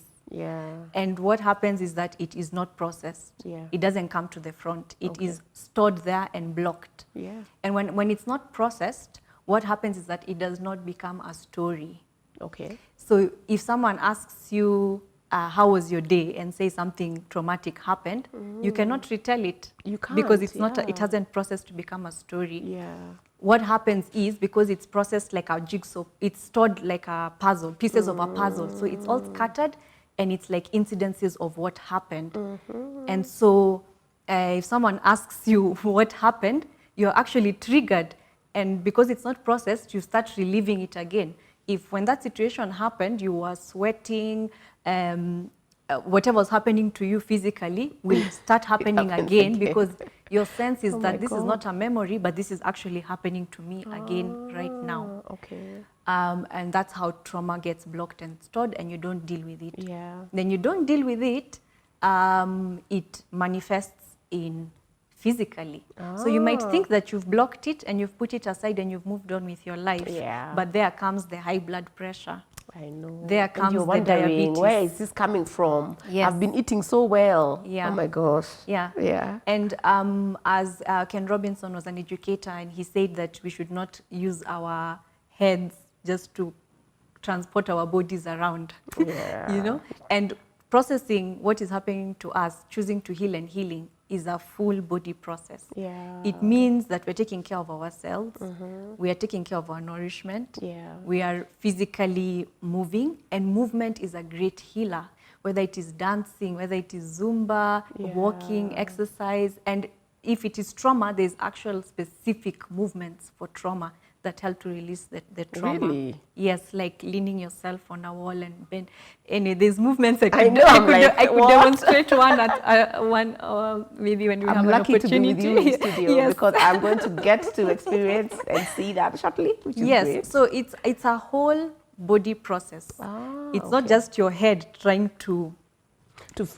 S2: And what happens is that it is not processed. It doesn't come to the front. It is stored there and blocked. And when it's not processed, what happens is that it does not become a story. So if someone asks you, how was your day, and say something traumatic happened, you cannot retell it. You can't, because it's not it hasn't processed to become a story. What happens is, because it's processed like a jigsaw, it's stored like a puzzle, pieces of a puzzle. So it's all scattered, and it's like incidences of what happened. And so if someone asks you what happened, you're actually triggered. And because it's not processed, you start reliving it again. If when that situation happened, you were sweating, whatever was happening to you physically will start happening again, because your sense is that this is not a memory, but this is actually happening to me again right now. And that's how trauma gets blocked and stored, and you don't deal with it. Then you don't deal with it, it manifests in physically. So you might think that you've blocked it and you've put it aside and you've moved on with your life.
S1: Yeah.
S2: But there comes the high blood pressure.
S1: I know.
S2: There comes
S1: and you're
S2: the
S1: wondering,
S2: diabetes.
S1: where is this coming from?
S2: Yes.
S1: I've been eating so well.
S2: Yeah.
S1: Oh my gosh.
S2: Yeah.
S1: Yeah.
S2: And as Ken Robinson was an educator, and he said that we should not use our heads just to transport our bodies around,
S1: Yeah.
S2: you know? And processing what is happening to us, choosing to heal and healing, is a full body process.
S1: Yeah.
S2: It means that we're taking care of ourselves, we are taking care of our nourishment,
S1: Yeah.
S2: we are physically moving, and movement is a great healer, whether it is dancing, whether it is Zumba,
S1: Yeah.
S2: walking, exercise, and if it is trauma, there's actual specific movements for trauma that help to release the trauma.
S1: Really?
S2: Yes, like leaning yourself on a wall and bend. Anyway, there's movements I
S1: I know, I'm like,
S2: I could
S1: what?
S2: demonstrate one at one, maybe when we have
S1: I'm
S2: an
S1: lucky to be
S2: opportunity.
S1: with you in the studio
S2: Yes.
S1: because I'm going to get to experience and see that shortly, which is
S2: Yes,
S1: great.
S2: so it's a whole body process. It's not just your head trying to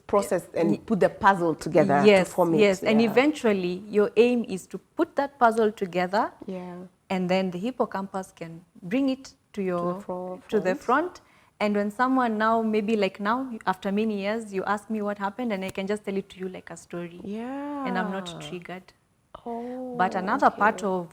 S1: process and put the puzzle together to form it.
S2: yes, and
S1: Yeah.
S2: eventually your aim is to put that puzzle together,
S1: Yeah.
S2: and then the hippocampus can bring it to your
S1: To the
S2: to the front. And when someone now, maybe like now, after many years, you ask me what happened, and I can just tell it to you like a story.
S1: Yeah.
S2: And I'm not triggered.
S1: Oh,
S2: But another
S1: okay.
S2: part of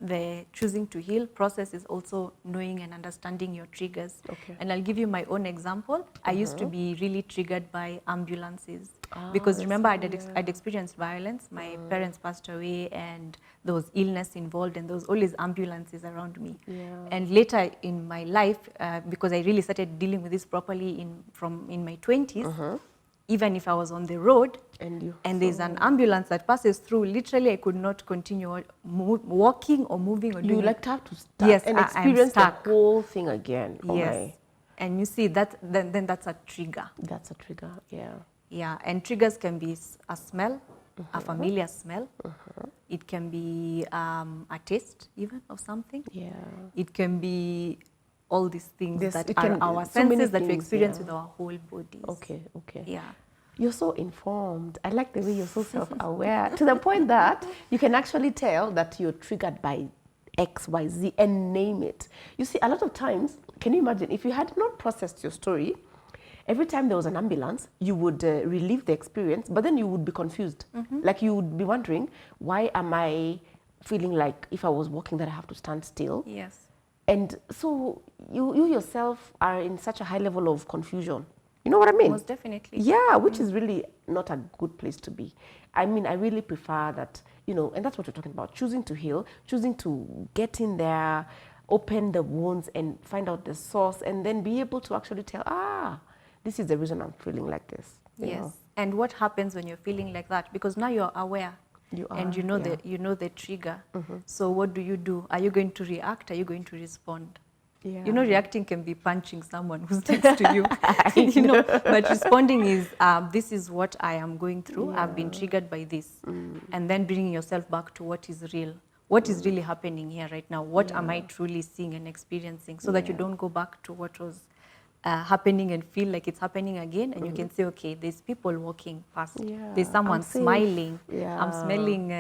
S2: the choosing to heal process is also knowing and understanding your triggers.
S1: Okay.
S2: And I'll give you my own example. I used to be really triggered by ambulances because remember I'd experienced violence. My parents passed away and there was illness involved and there was always ambulances around me.
S1: Yeah.
S2: And later in my life, because I really started dealing with this properly in my 20s, even if I was on the road and there's an ambulance that passes through, literally I could not continue walking or moving or doing.
S1: You like to have to start
S2: Yes,
S1: and
S2: I'm
S1: experience the
S2: stuck.
S1: whole thing again. Oh
S2: Yes.
S1: my.
S2: And you see that then that's a trigger.
S1: That's a trigger, yeah.
S2: Yeah, and triggers can be a smell, a familiar smell. It can be a taste even of something.
S1: Yeah.
S2: It can be all these things
S1: Yes,
S2: that
S1: it
S2: are
S1: can-
S2: our
S1: so many
S2: senses that we
S1: things,
S2: experience
S1: yeah.
S2: with our whole bodies.
S1: Okay, okay.
S2: Yeah.
S1: You're so informed. I like the way you're so self-aware to the point that you can actually tell that you're triggered by X, Y, Z and name it. You see, a lot of times, can you imagine if you had not processed your story, every time there was an ambulance, you would relive the experience, but then you would be confused. Like you would be wondering, why am I feeling like if I was walking that I have to stand still?
S2: Yes.
S1: And so you yourself are in such a high level of confusion. You know what I mean?
S2: Most definitely.
S1: Yeah, which is really not a good place to be. I mean, I really prefer that, you know, and that's what we're talking about, choosing to heal, choosing to get in there, open the wounds and find out the source and then be able to actually tell, this is the reason I'm feeling like this. you
S2: Yes.
S1: know.
S2: And what happens when you're feeling like that? Because now you're aware.
S1: You
S2: And
S1: are,
S2: you know
S1: yeah.
S2: the trigger. So what do? Are you going to react? Are you going to respond?
S1: Yeah.
S2: You know, reacting can be punching someone who's next to you. You know, but responding is this is what I am going through. I've been triggered by this, and then bringing yourself back to what is real. What is really happening here right now? What am I truly seeing and experiencing? So that you don't go back to what was happening and feel like it's happening again, and you can say, okay, there's people walking past.
S1: Yeah,
S2: There's someone
S1: I'm safe.
S2: smiling.
S1: Yeah.
S2: I'm smelling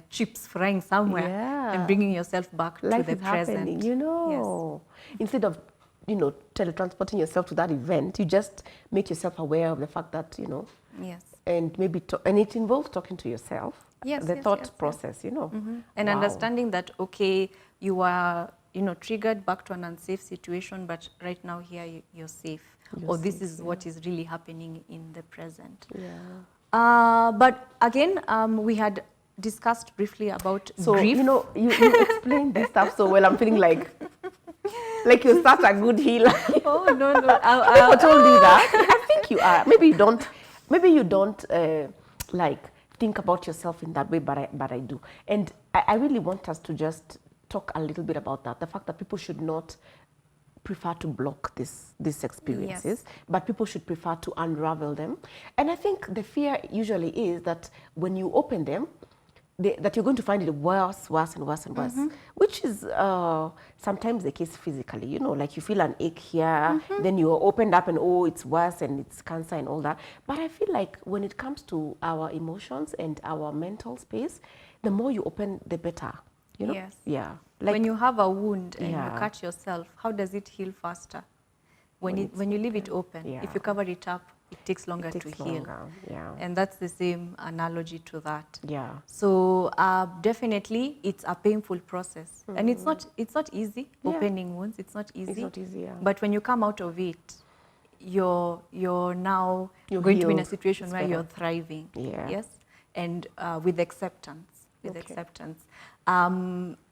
S2: chips frying somewhere,
S1: Yeah.
S2: and bringing yourself back
S1: Life
S2: to the
S1: is
S2: present.
S1: happening, you know. Instead of, you know, teletransporting yourself to that event, you just make yourself aware of the fact that, you know,
S2: Yes.
S1: and maybe, and it involves talking to yourself.
S2: Yes,
S1: the
S2: yes,
S1: thought
S2: yes, yes.
S1: process, you know.
S2: And
S1: Wow.
S2: understanding that, okay, you are, you know, triggered back to an unsafe situation, but right now here you're safe.
S1: You're
S2: or this
S1: safe,
S2: is what is really happening in the present.
S1: Yeah.
S2: But again, we had discussed briefly about
S1: So,
S2: grief.
S1: you know, you explained this stuff so well, I'm feeling like you're such a good healer.
S2: Oh, no.
S1: People told you that. I think you are. Maybe you don't like think about yourself in that way, but I do. And I really want us to just talk a little bit about that. The fact that people should not prefer to block these experiences, but people should prefer to unravel them. And I think the fear usually is that when you open them, that you're going to find it worse, worse, and worse, and worse, which is sometimes the case physically. You know, like you feel an ache here, then you're opened up and oh, it's worse and it's cancer and all that. But I feel like when it comes to our emotions and our mental space, the more you open, the better. You know?
S2: Yes.
S1: Yeah. Like
S2: when you have a wound and
S1: Yeah.
S2: you cut yourself, how does it heal faster? When you leave it open,
S1: Yeah.
S2: if you cover it up, it takes longer
S1: it takes
S2: to heal.
S1: longer. Yeah.
S2: And that's the same analogy to that.
S1: Yeah.
S2: So definitely, it's a painful process, and it's not easy.
S1: Yeah.
S2: Opening wounds, it's not easy.
S1: It's not easy. Yeah.
S2: But when you come out of it, you're now
S1: You're
S2: going to be in a
S1: healed.
S2: situation
S1: It's
S2: where
S1: better.
S2: you're thriving.
S1: Yeah.
S2: Yes, and with acceptance.
S1: Okay.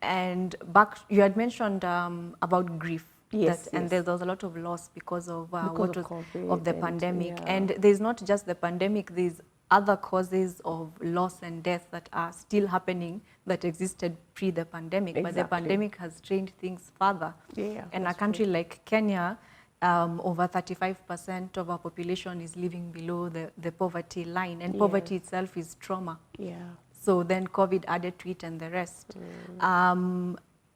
S2: And back, you had mentioned about grief.
S1: Yes,
S2: And
S1: yes.
S2: there was a lot of loss because of
S1: Because of COVID
S2: of the
S1: and,
S2: pandemic.
S1: yeah.
S2: And there's not just the pandemic, there's other causes of loss and death that are still happening that existed pre the pandemic. But the
S1: Exactly.
S2: pandemic has changed things further.
S1: Yeah,
S2: And a
S1: that's
S2: country like Kenya, over 35% of our population is living below the poverty line. And poverty itself is trauma.
S1: Yeah.
S2: So then COVID added to it and the rest.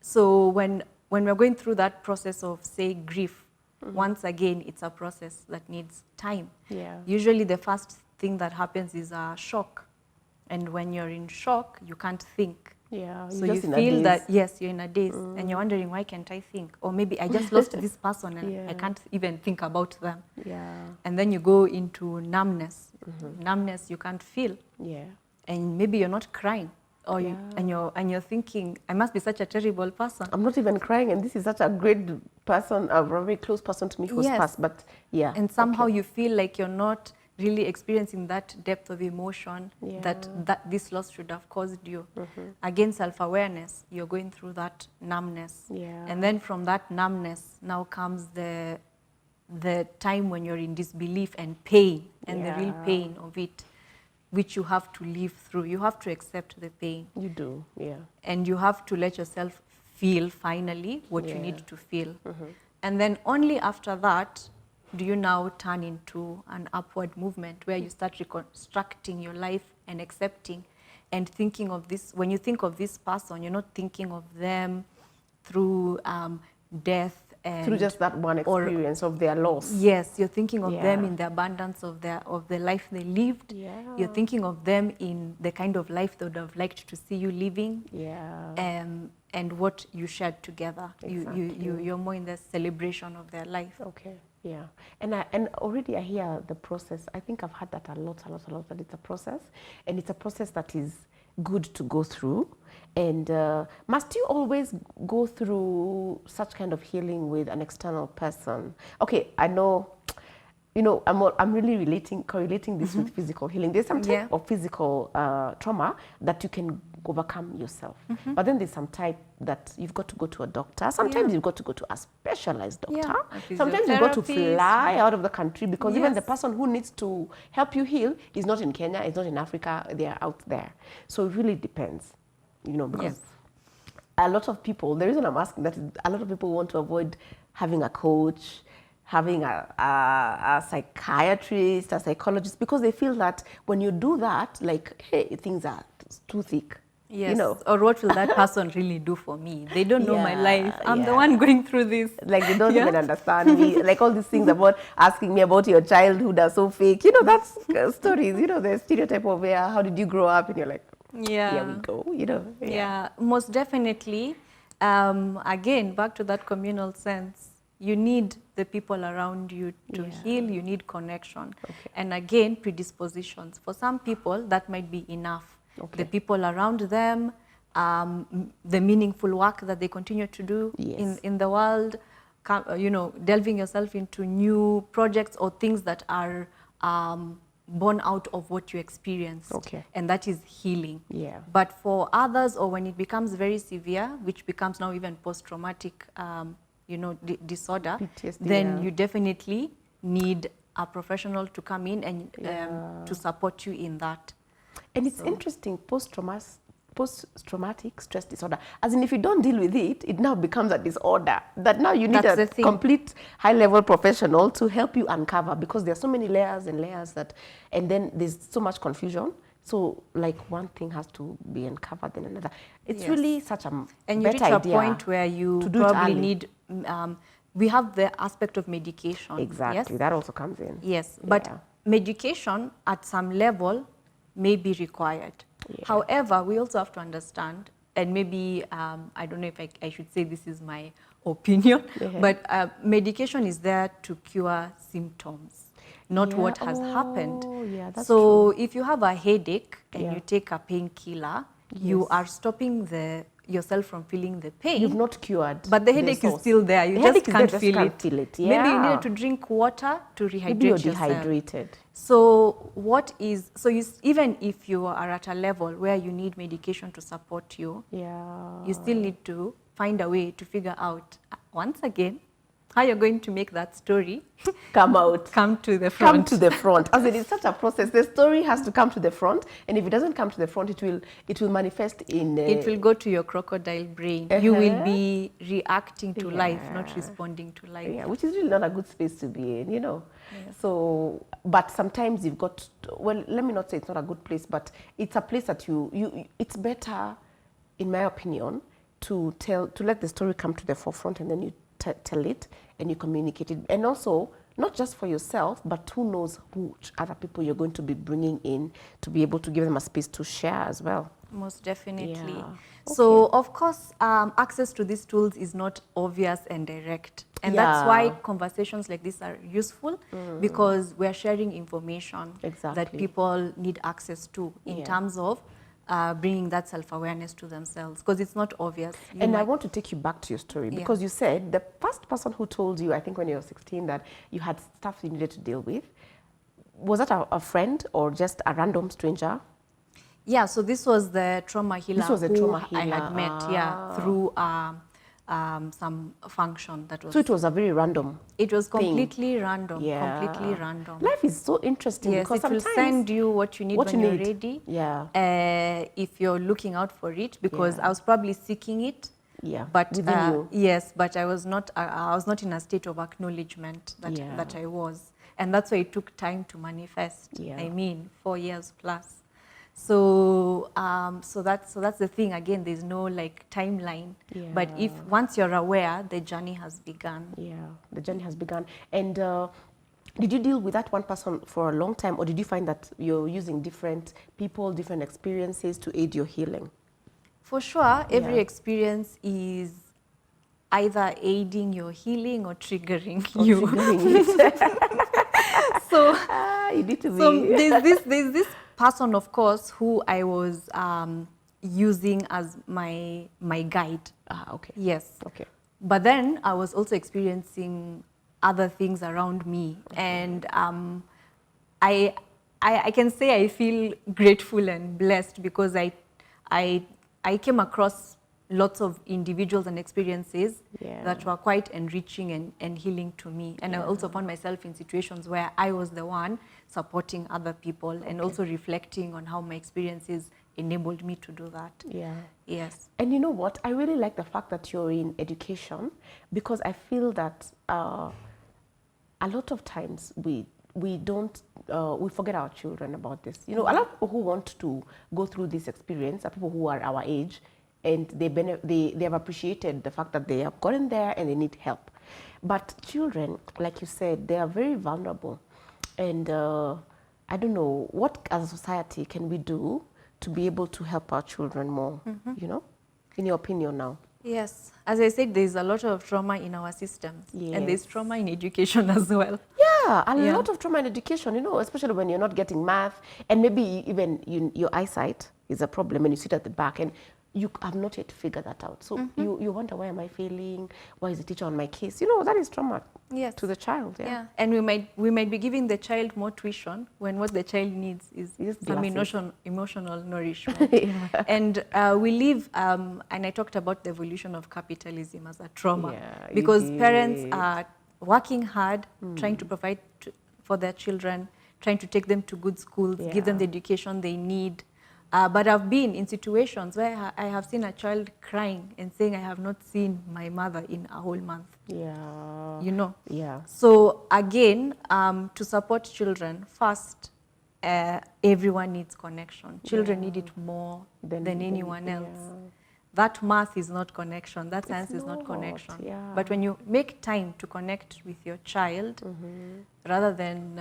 S2: So when we're going through that process of, say, grief, once again, it's a process that needs time.
S1: Yeah.
S2: Usually the first thing that happens is a shock. And when you're in shock, you can't think.
S1: Yeah.
S2: So
S1: you're
S2: you
S1: just in a
S2: feel
S1: daze.
S2: that, yes, you're in a daze, and you're wondering, why can't I think? Or maybe I just lost this person and
S1: Yeah.
S2: I can't even think about them.
S1: Yeah.
S2: And then you go into numbness. Numbness, you can't feel.
S1: Yeah.
S2: And maybe you're not crying. Or
S1: Yeah.
S2: and you're thinking, I must be such a terrible person.
S1: I'm not even crying, and this is such a great person, a very close person to me who's
S2: Yes.
S1: passed. But yeah,
S2: And somehow
S1: okay.
S2: you feel like you're not really experiencing that depth of emotion that this loss should have caused you. Again, self-awareness, you're going through that numbness.
S1: Yeah.
S2: And then from that numbness now comes the time when you're in disbelief and pain, and the real
S1: Yeah.
S2: pain of it, which you have to live through. You have to accept the pain.
S1: You do, yeah.
S2: And you have to let yourself feel finally what you
S1: Yeah.
S2: need to feel. And then only after that do you now turn into an upward movement where you start reconstructing your life and accepting and thinking of this. When you think of this person, you're not thinking of them through death and
S1: Through just that one experience of their loss.
S2: yes, you're thinking of them
S1: Yeah.
S2: in the abundance of the life they lived.
S1: Yeah.
S2: You're thinking of them in the kind of life they would have liked to see you living.
S1: Yeah.
S2: And what you shared together.
S1: Exactly.
S2: You're more in the celebration of their life.
S1: Okay. Yeah. And already I hear the process. I think I've had that a lot, that it's a process. And it's a process that is good to go through. And must you always go through such kind of healing with an external person? Okay, I know, you know, I'm really correlating this with physical healing. There's some type of physical trauma that you can overcome yourself. But then there's some type that you've got to go to a doctor. Sometimes you've got to go to a specialized doctor.
S2: A
S1: Sometimes you've got to
S2: physiotherapist.
S1: fly out of the country because even the
S2: Yes.
S1: person who needs to help you heal is not in Kenya, is not in Africa, they are out there. So it really depends, you know, because
S2: Yes.
S1: a lot of people, the reason I'm asking that is a lot of people want to avoid having a coach, having a psychiatrist, a psychologist, because they feel that when you do that, like, hey, things are too thick.
S2: Yes.
S1: You know,
S2: Or what will that person really do for me? They don't know my
S1: Yeah,
S2: life. I'm the
S1: yeah.
S2: one going through this.
S1: like they don't even understand me. Like all these things about asking me about your childhood are so fake. You know, that's stories. You know, the stereotype of how did you grow up, and you're like,
S2: Yeah.
S1: here we go. You know,
S2: Yeah, most definitely. Again, back to that communal sense, you need the people around you to heal, you need connection. And again, predispositions. For some people, that might be enough. The people around them, the meaningful work that they continue to do in the world, you know, delving yourself into new projects or things that are born out of what you experienced. And that is healing. But for others, or when it becomes very severe, which becomes now even post-traumatic you know, disorder,
S1: PTSD,
S2: then you definitely need a professional to come in and to support you in that.
S1: And it's interesting, post-traumatic stress disorder, as in if you don't deal with it, it now becomes a disorder that now you need a complete high-level professional to help you uncover, because there are so many layers and layers that, and then there's so much confusion. So like one thing has to be uncovered than another. It's
S2: Yes.
S1: really such a
S2: And you reach
S1: better
S2: a
S1: idea
S2: point where you
S1: to do it
S2: probably
S1: early.
S2: need, we have the aspect of medication.
S1: Exactly,
S2: Yes?
S1: that also comes in.
S2: Yes, but
S1: Yeah.
S2: medication at some level may be required.
S1: Yeah.
S2: However, we also have to understand, and maybe, I don't know if I should say this is my opinion,
S1: Yeah.
S2: but medication is there to cure symptoms, not
S1: Yeah.
S2: what has happened.
S1: Oh, yeah, that's
S2: So if you have a headache and
S1: Yeah.
S2: you take a painkiller, you
S1: Yes.
S2: are stopping yourself from feeling the pain.
S1: You've not cured.
S2: But the headache is
S1: source.
S2: still there. You
S1: The
S2: just
S1: headache is there,
S2: can't
S1: just
S2: feel
S1: can't
S2: it.
S1: feel it.
S2: Maybe you
S1: Yeah.
S2: needed to drink water to rehydrate
S1: Maybe you're
S2: yourself.
S1: dehydrated.
S2: So even if you are at a level where you need medication to support you,
S1: Yeah.
S2: you still need to find a way to figure out, once again, how you're going to make that story
S1: Come out.
S2: come to the front.
S1: Come to the front. As it is such a process, the story has to come to the front, and if it doesn't come to the front, it will manifest in.
S2: It will go to your crocodile brain. You will be reacting to life, not responding to life.
S1: Yeah, which is really not a good space to be in, So, but sometimes you've got, well, let me not say it's not a good place, but it's a place that it's better, in my opinion, to let the story come to the forefront, and then you tell it and you communicate it. And also, not just for yourself, but who knows which other people you're going to be bringing in to be able to give them a space to share as well.
S2: Most definitely.
S1: Yeah.
S2: So, of course, access to these tools is not obvious and direct. And that's
S1: Yeah.
S2: why conversations like this are useful, because we're sharing information that
S1: Exactly.
S2: people need access to in
S1: Yeah.
S2: terms of bringing that self-awareness to themselves, because it's not obvious.
S1: And I want to take you back to your story,
S2: Yeah.
S1: because you said the first person who told you, I think when you were 16, that you had stuff you needed to deal with, was that a friend or just a random stranger?
S2: Yeah, so this was the trauma healer
S1: This was the
S2: who
S1: trauma
S2: I
S1: healer.
S2: had met, through some function that was.
S1: So it was a very random.
S2: It was
S1: thing.
S2: completely random.
S1: Yeah.
S2: Completely random.
S1: Life is so interesting,
S2: Yes,
S1: because
S2: it will
S1: sometimes
S2: send you what you need when you're ready.
S1: Yeah.
S2: If you're looking out for it, because
S1: Yeah.
S2: I was probably seeking it.
S1: Yeah.
S2: But
S1: within you.
S2: yes, but I was not in a state of acknowledgement
S1: Yeah.
S2: that I was, and that's why it took time to manifest.
S1: Yeah.
S2: I mean, 4 years plus. So that's the thing. Again, there's no like timeline.
S1: Yeah.
S2: But if once you're aware, the journey has begun.
S1: Yeah, the journey has begun. And did you deal with that one person for a long time, or did you find that you're using different people, different experiences to aid your healing?
S2: For sure, every
S1: Yeah.
S2: experience is either aiding your healing or triggering
S1: Or
S2: you.
S1: triggering it.
S2: So,
S1: You need to be.
S2: so there's this person, of course, who I was using as my guide.
S1: Okay.
S2: Yes.
S1: Okay.
S2: But then I was also experiencing other things around me, and I can say I feel grateful and blessed, because I came across lots of individuals and experiences
S1: Yeah.
S2: that were quite enriching and healing to me. And I also found myself in situations where I was the one supporting other people, and also reflecting on how my experiences enabled me to do that.
S1: Yeah.
S2: Yes.
S1: And you know what? I really like the fact that you're in education, because I feel that a lot of times we forget our children about this. A lot of people who want to go through this experience are people who are our age, and they have appreciated the fact that they have gotten there and they need help. But children, like you said, they are very vulnerable. And I don't know, what as a society can we do to be able to help our children more, in your opinion now?
S2: Yes. As I said, there's a lot of trauma in our systems.
S1: Yes.
S2: And there's trauma in education as well.
S1: Yeah, a lot of trauma in education, especially when you're not getting math, and maybe even your eyesight is a problem, and you sit at the back and you have not yet figured that out. So you wonder, why am I failing? Why is the teacher on my case? That is trauma
S2: Yes.
S1: to the child.
S2: Yeah. And we might be giving the child more tuition when what the child needs is
S1: Just
S2: some
S1: glasses.
S2: emotional nourishment. And we live, and I talked about the evolution of capitalism as a trauma,
S1: Yeah, you
S2: because
S1: did.
S2: parents are working hard, trying to provide for their children, trying to take them to good schools, give them the education they need. But I've been in situations where I have seen a child crying and saying, I have not seen my mother in a whole month.
S1: Yeah.
S2: You know?
S1: Yeah.
S2: So again, to support children, first, everyone needs connection. Children
S1: Yeah.
S2: need it more
S1: Than
S2: than anyone else.
S1: yeah.
S2: That math is not connection. That science is not
S1: not,
S2: connection.
S1: yeah.
S2: But when you make time to connect with your child, rather than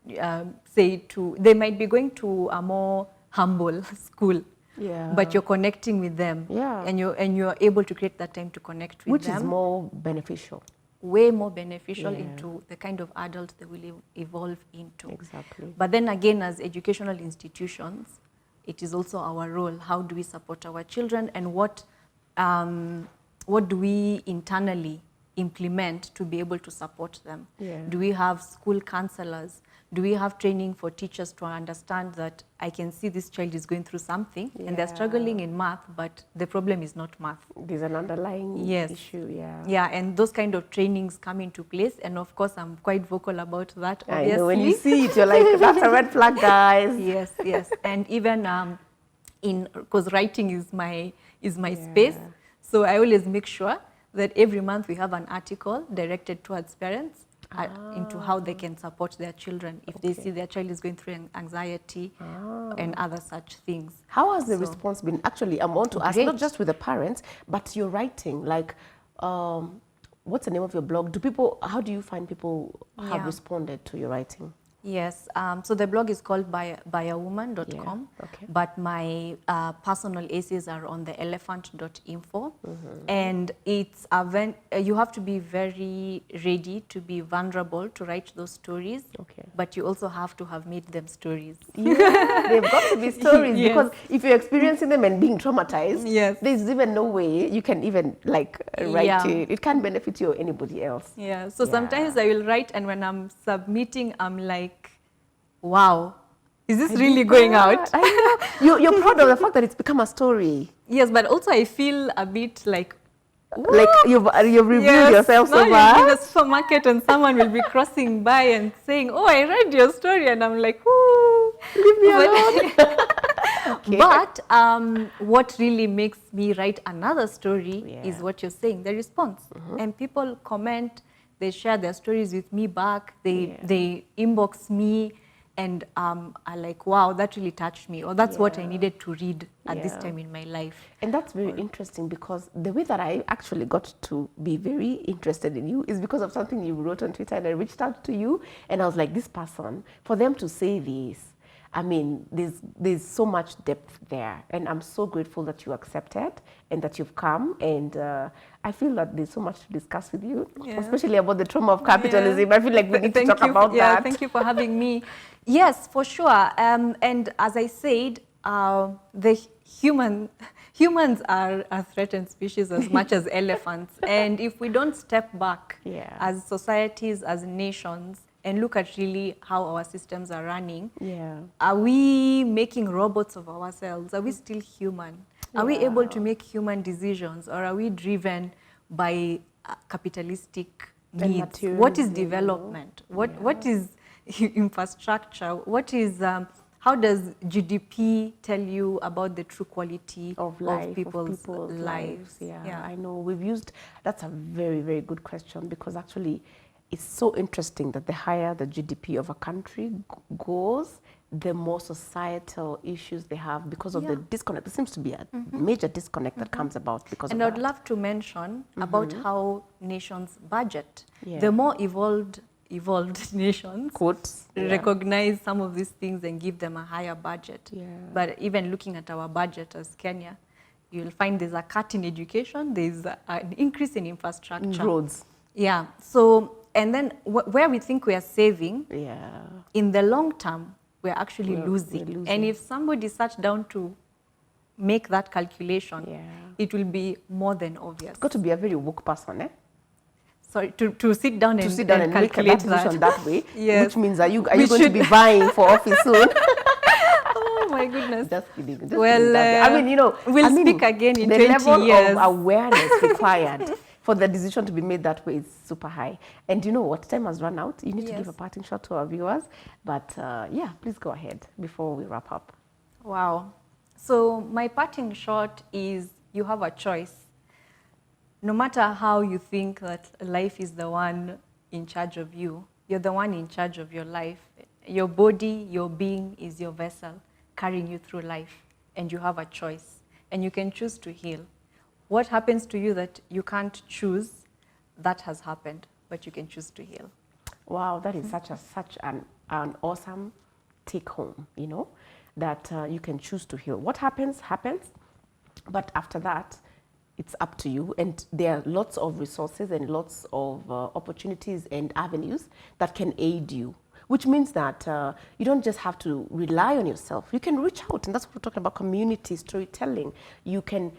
S2: they might be going to a more humble school,
S1: Yeah.
S2: but you're connecting with them,
S1: Yeah.
S2: and you're able to create that time to connect with
S1: Which
S2: them.
S1: is more beneficial.
S2: Way more beneficial
S1: Yeah.
S2: into the kind of adult they will evolve into.
S1: Exactly.
S2: But then again, as educational institutions, it is also our role. How do we support our children, and what do we internally implement to be able to support them?
S1: Yeah.
S2: Do we have school counselors? Do we have training for teachers to understand that I can see this child is going through something and they're struggling in math, but the problem is not math.
S1: There's an underlying issue, yeah.
S2: Yeah, and those kind of trainings come into place, and of course I'm quite vocal about that, obviously.
S1: I know, when you see it, you're like, that's a red flag, guys.
S2: Yes. And even because writing is my space, so I always make sure that every month we have an article directed towards parents into how they can support their children if they see their child is going through anxiety and other such things.
S1: How has the response been? Actually, I want to ask,
S2: Great.
S1: not just with the parents, but your writing. Like, what's the name of your blog? How do you find people have responded to your writing?
S2: Yes, so the blog is called byawoman.com, but my personal essays are on the elephant.info, and it's you have to be very ready to be vulnerable to write those stories, but you also have to have made them stories.
S1: Yeah, they've got to be stories, because if you're experiencing them and being traumatized, there's even no way you can even write it. It can't benefit you or anybody else.
S2: Yeah, so sometimes I will write, and when I'm submitting, I'm like, wow, is this really going out?
S1: I know. You're proud of the fact that it's become a story.
S2: Yes, but also I feel a bit like,
S1: like you've revealed yourself so much.
S2: Now you're in the supermarket and someone will be crossing by and saying, oh, I read your story, and I'm like, ooh,
S1: leave me alone.
S2: But what really makes me write another story is what you're saying, the response. And people comment, they share their stories with me back, they inbox me, and are like, wow, that really touched me, or that's what I needed to read at this time in my life.
S1: And that's very interesting, because the way that I actually got to be very interested in you is because of something you wrote on Twitter, and I reached out to you, and I was like, this person, for them to say this, I mean, there's so much depth there, and I'm so grateful that you accepted and that you've come, and I feel that there's so much to discuss with you, especially about the trauma of capitalism. I feel like we need to talk about that.
S2: Thank you for having me. Yes, for sure. And as I said, the humans are a threatened species as much as elephants, and if we don't step back as societies, as nations, and look at really how our systems are running. Are we making robots of ourselves? Are we still human? Are we able to make human decisions, or are we driven by capitalistic needs? What is development? What is infrastructure? What is how does GDP tell you about the true quality of people's lives?
S1: Yeah, I know that's a very, very good question, because actually it's so interesting that the higher the GDP of a country goes, the more societal issues they have because of the disconnect. There seems to be a major disconnect that comes about because of that.
S2: And I'd love to mention about how nations budget. The more evolved nations recognize some of these things and give them a higher budget. But even looking at our budget as Kenya, you'll find there's a cut in education, there's an increase in infrastructure.
S1: Roads.
S2: Yeah, so, and then where we think we are saving, in the long term, we're actually losing. And if somebody sat down to make that calculation, it will be more than obvious.
S1: It's got to be a very woke person,
S2: Sorry, to sit down and
S1: make that decision that way, which means are you going to be vying for office soon?
S2: Oh my goodness.
S1: Just kidding.
S2: I mean, we'll speak again in 20 years.
S1: The level of awareness required for the decision to be made that way is super high. And you know what? Time has run out. You need to give a parting shot to our viewers. But please go ahead before we wrap up.
S2: Wow. So my parting shot is, you have a choice. No matter how you think that life is the one in charge of you, you're the one in charge of your life. Your body, your being is your vessel carrying you through life, and you have a choice, and you can choose to heal. What happens to you that you can't choose, that has happened, but you can choose to heal.
S1: Wow, that is such an awesome take home, you know, that you can choose to heal. What happens, happens, but after that, it's up to you. And there are lots of resources and lots of opportunities and avenues that can aid you, which means that you don't just have to rely on yourself. You can reach out, and that's what we're talking about, community storytelling. You can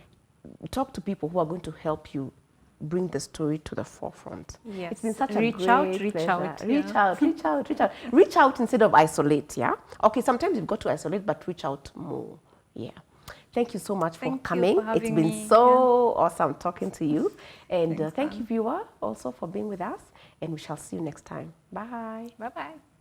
S1: talk to people who are going to help you bring the story to the forefront.
S2: Yes.
S1: It's been such a
S2: Reach
S1: great
S2: out,
S1: pleasure.
S2: reach out,
S1: Reach
S2: yeah.
S1: out, reach out, reach out. Reach out instead of isolate, yeah? Okay, sometimes you've got to isolate, but reach out more, yeah. Thank you so much for
S2: Thank you
S1: coming.
S2: for having
S1: It's been
S2: me.
S1: so awesome talking to you. And
S2: Thanks,
S1: thank you,
S2: Anne.
S1: viewer, also for being with us. And we shall see you next time. Bye.
S2: Bye-bye.